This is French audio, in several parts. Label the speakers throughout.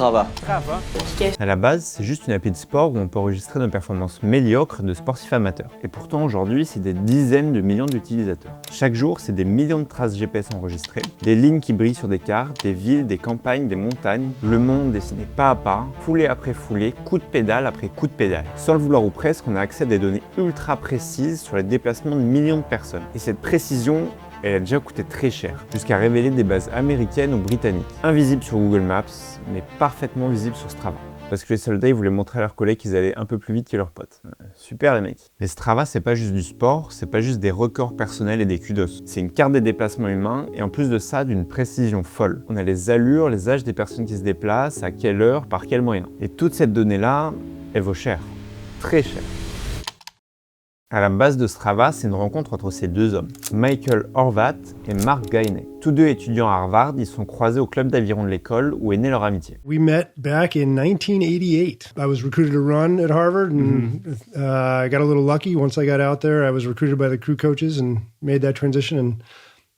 Speaker 1: Strava.
Speaker 2: À la base, c'est juste une appli de sport où on peut enregistrer nos performances médiocres de sportifs amateurs. Et pourtant, aujourd'hui, c'est des dizaines de millions d'utilisateurs. Chaque jour, c'est des millions de traces GPS enregistrées, des lignes qui brillent sur des cartes, des villes, des campagnes, des montagnes, le monde dessiné pas à pas, foulée après foulée, coup de pédale après coup de pédale. Sans le vouloir ou presque, on a accès à des données ultra précises sur les déplacements de millions de personnes. Et cette précision, elle a déjà coûté très cher, jusqu'à révéler des bases américaines ou britanniques. Invisibles sur Google Maps, mais parfaitement visibles sur Strava. Parce que les soldats, ils voulaient montrer à leurs collègues qu'ils allaient un peu plus vite que leurs potes. Super les mecs. Mais Strava, c'est pas juste du sport, c'est pas juste des records personnels et des kudos. C'est une carte des déplacements humains, et en plus de ça, d'une précision folle. On a les allures, les âges des personnes qui se déplacent, à quelle heure, par quel moyen. Et toute cette donnée-là, elle vaut cher. Très cher. À la base de Strava, c'est une rencontre entre ces deux hommes, Michael Horvat et Mark Gainey. Tous deux étudiants à Harvard, ils sont croisés au club d'aviron de l'école où est née leur amitié.
Speaker 3: We met back in 1988. I was recruited to run at Harvard, and I got a little lucky. Once I got out there, I was recruited by the crew coaches and made that transition, and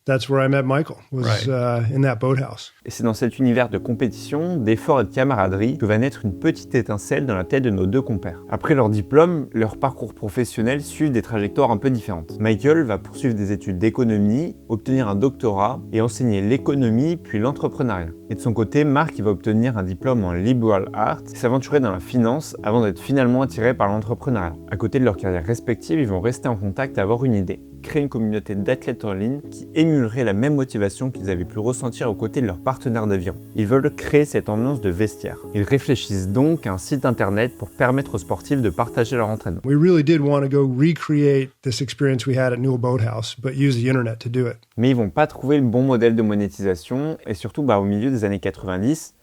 Speaker 3: that's where I met Michael, was in that boathouse.
Speaker 2: Et c'est dans cet univers de compétition, d'effort et de camaraderie que va naître une petite étincelle dans la tête de nos deux compères. Après leur diplôme, leur parcours professionnel suivent des trajectoires un peu différentes. Michael va poursuivre des études d'économie, obtenir un doctorat et enseigner l'économie puis l'entrepreneuriat. Et de son côté, Mark va obtenir un diplôme en liberal arts et s'aventurer dans la finance avant d'être finalement attiré par l'entrepreneuriat. À côté de leur carrière respective, ils vont rester en contact et avoir une idée. Créer une communauté d'athlètes en ligne qui émulerait la même motivation qu'ils avaient pu ressentir aux côtés de leurs partenaires d'aviron. Ils veulent créer cette ambiance de vestiaire. Ils réfléchissent donc à un site internet pour permettre aux sportifs de partager leur entraînement.
Speaker 3: We really did want to go recreate this experience we had at Newell Boathouse, but use the internet to do it.
Speaker 2: Mais ils vont pas trouver le bon modèle de monétisation et surtout au milieu des années 90,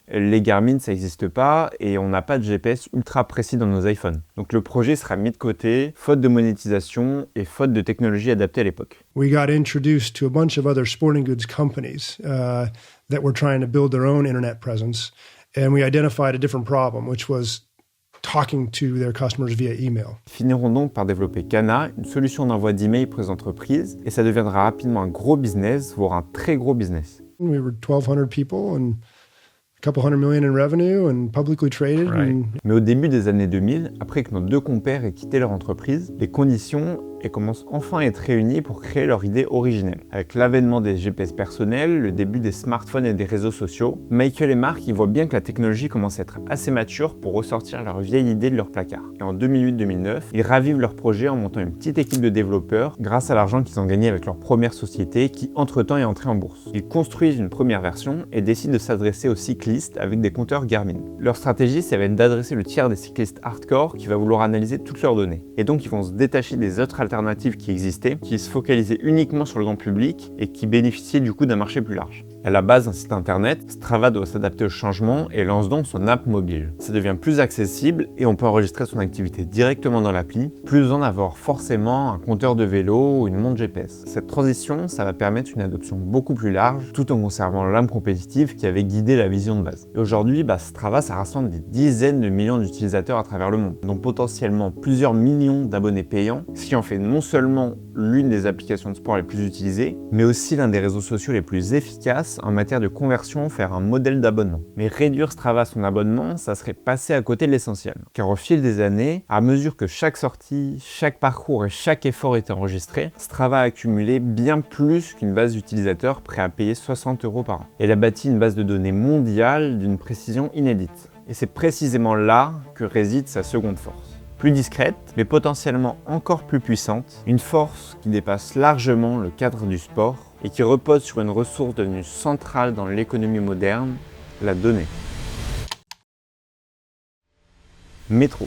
Speaker 2: les Garmin ça n'existe pas et on n'a pas de GPS ultra précis dans nos iPhones. Donc le projet sera mis de côté, faute de monétisation et faute de technologie adaptée à l'époque.
Speaker 3: We got introduced to a bunch of other sporting goods companies that were trying to build their own internet presence, and we identified a different problem, which was talking to their customers via email.
Speaker 2: Ils finiront donc par développer Kana, une solution d'envoi d'email pour les entreprises, et ça deviendra rapidement un gros business, voire un très gros business.
Speaker 3: We were 1,200 people and a couple $100 million in revenue and publicly traded.
Speaker 2: Mais au début des années 2000, après que nos deux compères aient quitté leur entreprise, les conditions commencent enfin à être réunies pour créer leur idée originelle. Avec l'avènement des GPS personnels, le début des smartphones et des réseaux sociaux, Michael et Mark ils voient bien que la technologie commence à être assez mature pour ressortir leur vieille idée de leur placard. Et en 2008-2009, ils ravivent leur projet en montant une petite équipe de développeurs grâce à l'argent qu'ils ont gagné avec leur première société qui entre-temps est entrée en bourse. Ils construisent une première version et décident de s'adresser aux cyclistes avec des compteurs Garmin. Leur stratégie, ça va être d'adresser le tiers des cyclistes hardcore qui va vouloir analyser toutes leurs données. Et donc ils vont se détacher des autres alternatives qui existaient, qui se focalisaient uniquement sur le grand public et qui bénéficiaient du coup d'un marché plus large. À la base d'un site internet, Strava doit s'adapter au changement et lance donc son app mobile. Ça devient plus accessible et on peut enregistrer son activité directement dans l'appli, plus besoin d'avoir forcément un compteur de vélo ou une montre GPS. Cette transition, ça va permettre une adoption beaucoup plus large, tout en conservant l'âme compétitive qui avait guidé la vision de base. Et aujourd'hui, Strava, ça rassemble des dizaines de millions d'utilisateurs à travers le monde, dont potentiellement plusieurs millions d'abonnés payants, ce qui en fait non seulement l'une des applications de sport les plus utilisées, mais aussi l'un des réseaux sociaux les plus efficaces en matière de conversion vers un modèle d'abonnement. Mais réduire Strava son abonnement, ça serait passer à côté de l'essentiel. Car au fil des années, à mesure que chaque sortie, chaque parcours et chaque effort était enregistré, Strava a accumulé bien plus qu'une base d'utilisateurs prêts à payer 60 € par an. Elle a bâti une base de données mondiale d'une précision inédite. Et c'est précisément là que réside sa seconde force. Plus discrète, mais potentiellement encore plus puissante, une force qui dépasse largement le cadre du sport et qui repose sur une ressource devenue centrale dans l'économie moderne, la donnée. Métro.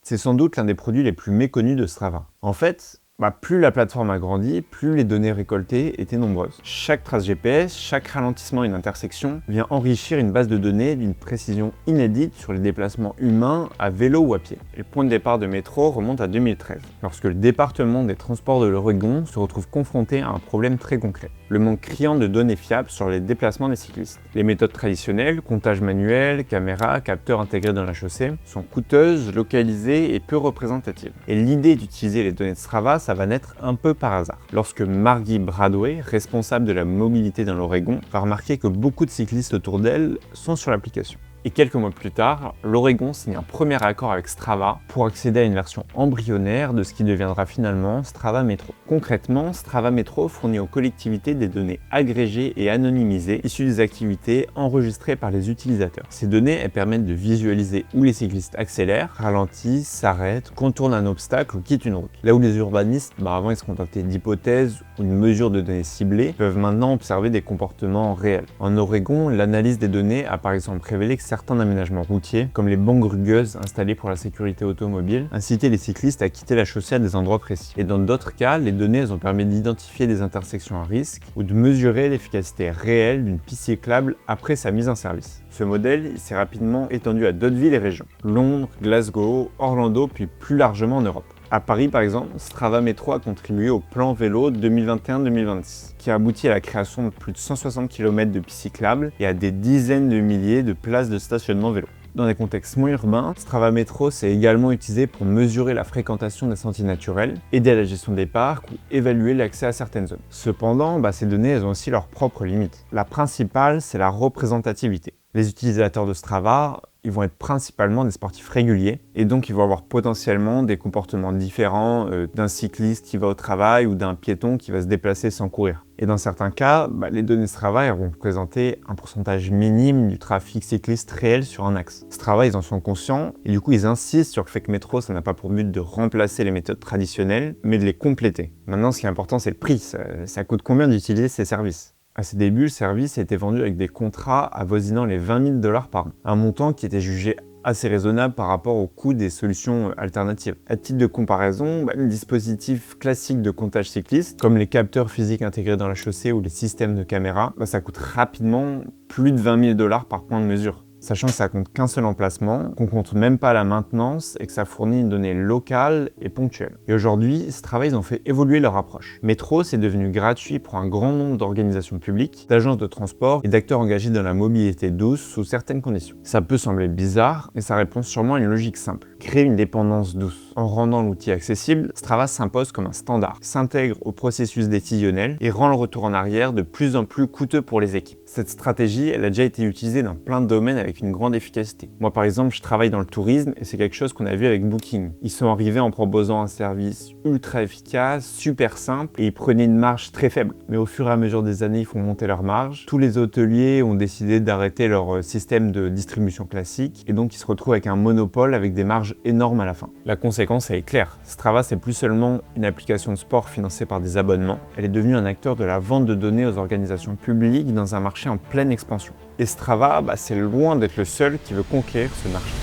Speaker 2: C'est sans doute l'un des produits les plus méconnus de Strava. En fait, plus la plateforme a grandi, plus les données récoltées étaient nombreuses. Chaque trace GPS, chaque ralentissement à une intersection vient enrichir une base de données d'une précision inédite sur les déplacements humains à vélo ou à pied. Le point de départ de métro remonte à 2013, lorsque le département des transports de l'Oregon se retrouve confronté à un problème très concret. Le manque criant de données fiables sur les déplacements des cyclistes. Les méthodes traditionnelles, comptage manuel, caméras, capteurs intégrés dans la chaussée, sont coûteuses, localisées et peu représentatives. Et l'idée d'utiliser les données de Strava, ça va naître un peu par hasard. Lorsque Margie Bradway, responsable de la mobilité dans l'Oregon, va remarquer que beaucoup de cyclistes autour d'elle sont sur l'application. Et quelques mois plus tard, l'Oregon signe un premier accord avec Strava pour accéder à une version embryonnaire de ce qui deviendra finalement Strava Metro. Concrètement, Strava Metro fournit aux collectivités des données agrégées et anonymisées issues des activités enregistrées par les utilisateurs. Ces données, elles permettent de visualiser où les cyclistes accélèrent, ralentissent, s'arrêtent, contournent un obstacle ou quittent une route. Là où les urbanistes, avant ils se contentaient d'hypothèses ou de mesures de données ciblées, peuvent maintenant observer des comportements réels. En Oregon, l'analyse des données a par exemple révélé que certains aménagements routiers, comme les bandes rugueuses installées pour la sécurité automobile, incitaient les cyclistes à quitter la chaussée à des endroits précis. Et dans d'autres cas, les données ont permis d'identifier des intersections à risque ou de mesurer l'efficacité réelle d'une piste cyclable après sa mise en service. Ce modèle s'est rapidement étendu à d'autres villes et régions, Londres, Glasgow, Orlando, puis plus largement en Europe. À Paris, par exemple, Strava Metro a contribué au plan vélo 2021-2026, qui a abouti à la création de plus de 160 km de pistes cyclables et à des dizaines de milliers de places de stationnement vélo. Dans des contextes moins urbains, Strava Metro s'est également utilisé pour mesurer la fréquentation des sentiers naturels, aider à la gestion des parcs ou évaluer l'accès à certaines zones. Cependant, ces données elles ont aussi leurs propres limites. La principale, c'est la représentativité. Les utilisateurs de Strava, ils vont être principalement des sportifs réguliers et donc ils vont avoir potentiellement des comportements différents d'un cycliste qui va au travail ou d'un piéton qui va se déplacer sans courir. Et dans certains cas, les données Strava elles vont représenter un pourcentage minime du trafic cycliste réel sur un axe. Strava, ils en sont conscients et du coup ils insistent sur le fait que Metro, ça n'a pas pour but de remplacer les méthodes traditionnelles, mais de les compléter. Maintenant, ce qui est important, c'est le prix. Ça coûte combien d'utiliser ces services ? À ses débuts, le service était vendu avec des contrats avoisinant les 20 000 $ par an, un montant qui était jugé assez raisonnable par rapport au coût des solutions alternatives. À titre de comparaison, les dispositifs classiques de comptage cycliste, comme les capteurs physiques intégrés dans la chaussée ou les systèmes de caméra, ça coûte rapidement plus de 20 000 $ par point de mesure. Sachant que ça compte qu'un seul emplacement, qu'on compte même pas la maintenance et que ça fournit une donnée locale et ponctuelle. Et aujourd'hui, Strava, ils ont fait évoluer leur approche. Metro, c'est devenu gratuit pour un grand nombre d'organisations publiques, d'agences de transport et d'acteurs engagés dans la mobilité douce sous certaines conditions. Ça peut sembler bizarre, mais ça répond sûrement à une logique simple. Créer une dépendance douce. En rendant l'outil accessible, Strava s'impose comme un standard, s'intègre au processus décisionnel et rend le retour en arrière de plus en plus coûteux pour les équipes. Cette stratégie, elle a déjà été utilisée dans plein de domaines avec une grande efficacité. Moi par exemple, je travaille dans le tourisme et c'est quelque chose qu'on a vu avec Booking. Ils sont arrivés en proposant un service ultra efficace, super simple et ils prenaient une marge très faible. Mais au fur et à mesure des années, ils font monter leur marge. Tous les hôteliers ont décidé d'arrêter leur système de distribution classique et donc ils se retrouvent avec un monopole avec des marges énormes à la fin. La conséquence, elle est claire. Strava, c'est plus seulement une application de sport financée par des abonnements. Elle est devenue un acteur de la vente de données aux organisations publiques dans un marché en pleine expansion. Et Strava, c'est loin d'être le seul qui veut conquérir ce marché.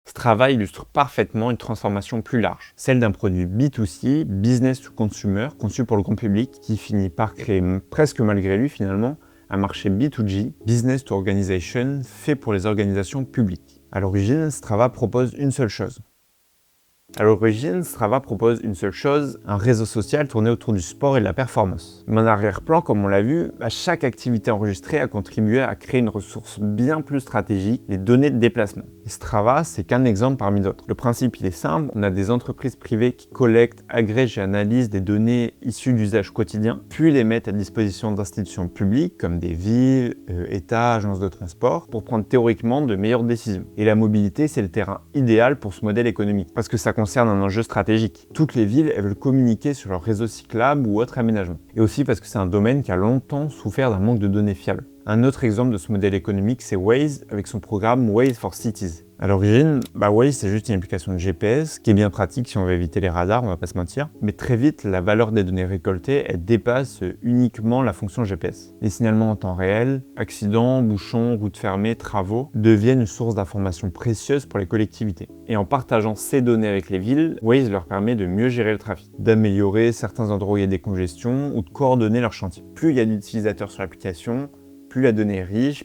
Speaker 2: Strava illustre parfaitement une transformation plus large, celle d'un produit B2C, business to consumer, conçu pour le grand public, qui finit par créer, presque malgré lui finalement, un marché B2G, business to organization, fait pour les organisations publiques. À l'origine, Strava propose une seule chose, un réseau social tourné autour du sport et de la performance. Mais en arrière-plan, comme on l'a vu, chaque activité enregistrée a contribué à créer une ressource bien plus stratégique, les données de déplacement. Et Strava, c'est qu'un exemple parmi d'autres. Le principe, il est simple, on a des entreprises privées qui collectent, agrègent et analysent des données issues d'usages quotidiens, puis les mettent à disposition d'institutions publiques comme des villes, États, agences de transport, pour prendre théoriquement de meilleures décisions. Et la mobilité, c'est le terrain idéal pour ce modèle économique, parce que ça concerne un enjeu stratégique. Toutes les villes, elles veulent communiquer sur leur réseau cyclable ou autre aménagement. Et aussi parce que c'est un domaine qui a longtemps souffert d'un manque de données fiables. Un autre exemple de ce modèle économique, c'est Waze avec son programme Waze for Cities. À l'origine, Waze, c'est juste une application de GPS qui est bien pratique si on veut éviter les radars, on va pas se mentir. Mais très vite, la valeur des données récoltées, elle dépasse uniquement la fonction GPS. Les signalements en temps réel, accidents, bouchons, routes fermées, travaux, deviennent une source d'informations précieuses pour les collectivités. Et en partageant ces données avec les villes, Waze leur permet de mieux gérer le trafic, d'améliorer certains endroits où il y a des congestions ou de coordonner leurs chantiers. Plus il y a d'utilisateurs sur l'application, plus la donnée est riche,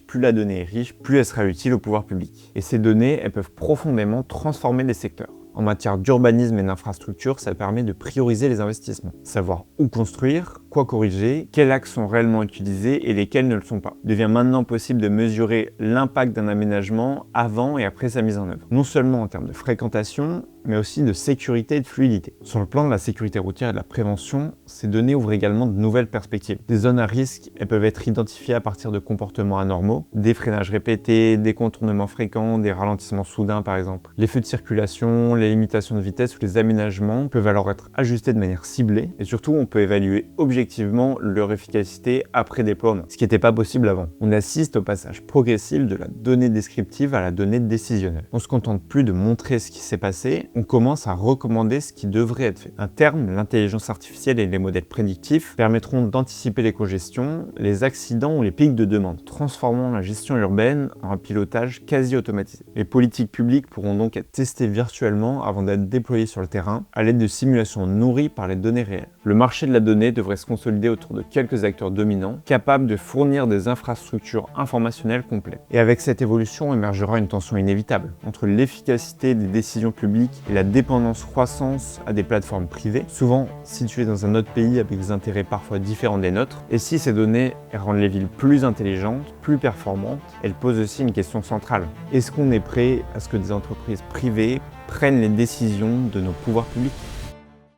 Speaker 2: plus elle sera utile au pouvoir public. Et ces données, elles peuvent profondément transformer des secteurs. En matière d'urbanisme et d'infrastructure, ça permet de prioriser les investissements. Savoir où construire, quoi corriger, quels axes sont réellement utilisés et lesquels ne le sont pas. Il devient maintenant possible de mesurer l'impact d'un aménagement avant et après sa mise en œuvre. Non seulement en termes de fréquentation, mais aussi de sécurité et de fluidité. Sur le plan de la sécurité routière et de la prévention, ces données ouvrent également de nouvelles perspectives. Des zones à risque, elles peuvent être identifiées à partir de comportements anormaux, des freinages répétés, des contournements fréquents, des ralentissements soudains par exemple. Les feux de circulation, les limitations de vitesse ou les aménagements peuvent alors être ajustés de manière ciblée et surtout on peut évaluer objectivement leur efficacité après déploiement, ce qui n'était pas possible avant. On assiste au passage progressif de la donnée descriptive à la donnée décisionnelle. On ne se contente plus de montrer ce qui s'est passé, on commence à recommander ce qui devrait être fait. À terme, l'intelligence artificielle et les modèles prédictifs permettront d'anticiper les congestions, les accidents ou les pics de demande, transformant la gestion urbaine en un pilotage quasi automatisé. Les politiques publiques pourront donc être testées virtuellement avant d'être déployées sur le terrain à l'aide de simulations nourries par les données réelles. Le marché de la donnée devrait se consolider autour de quelques acteurs dominants, capables de fournir des infrastructures informationnelles complètes. Et avec cette évolution émergera une tension inévitable entre l'efficacité des décisions publiques et la dépendance croissante à des plateformes privées, souvent situées dans un autre pays avec des intérêts parfois différents des nôtres. Et si ces données rendent les villes plus intelligentes, plus performantes, elles posent aussi une question centrale. Est-ce qu'on est prêt à ce que des entreprises privées prennent les décisions de nos pouvoirs publics ?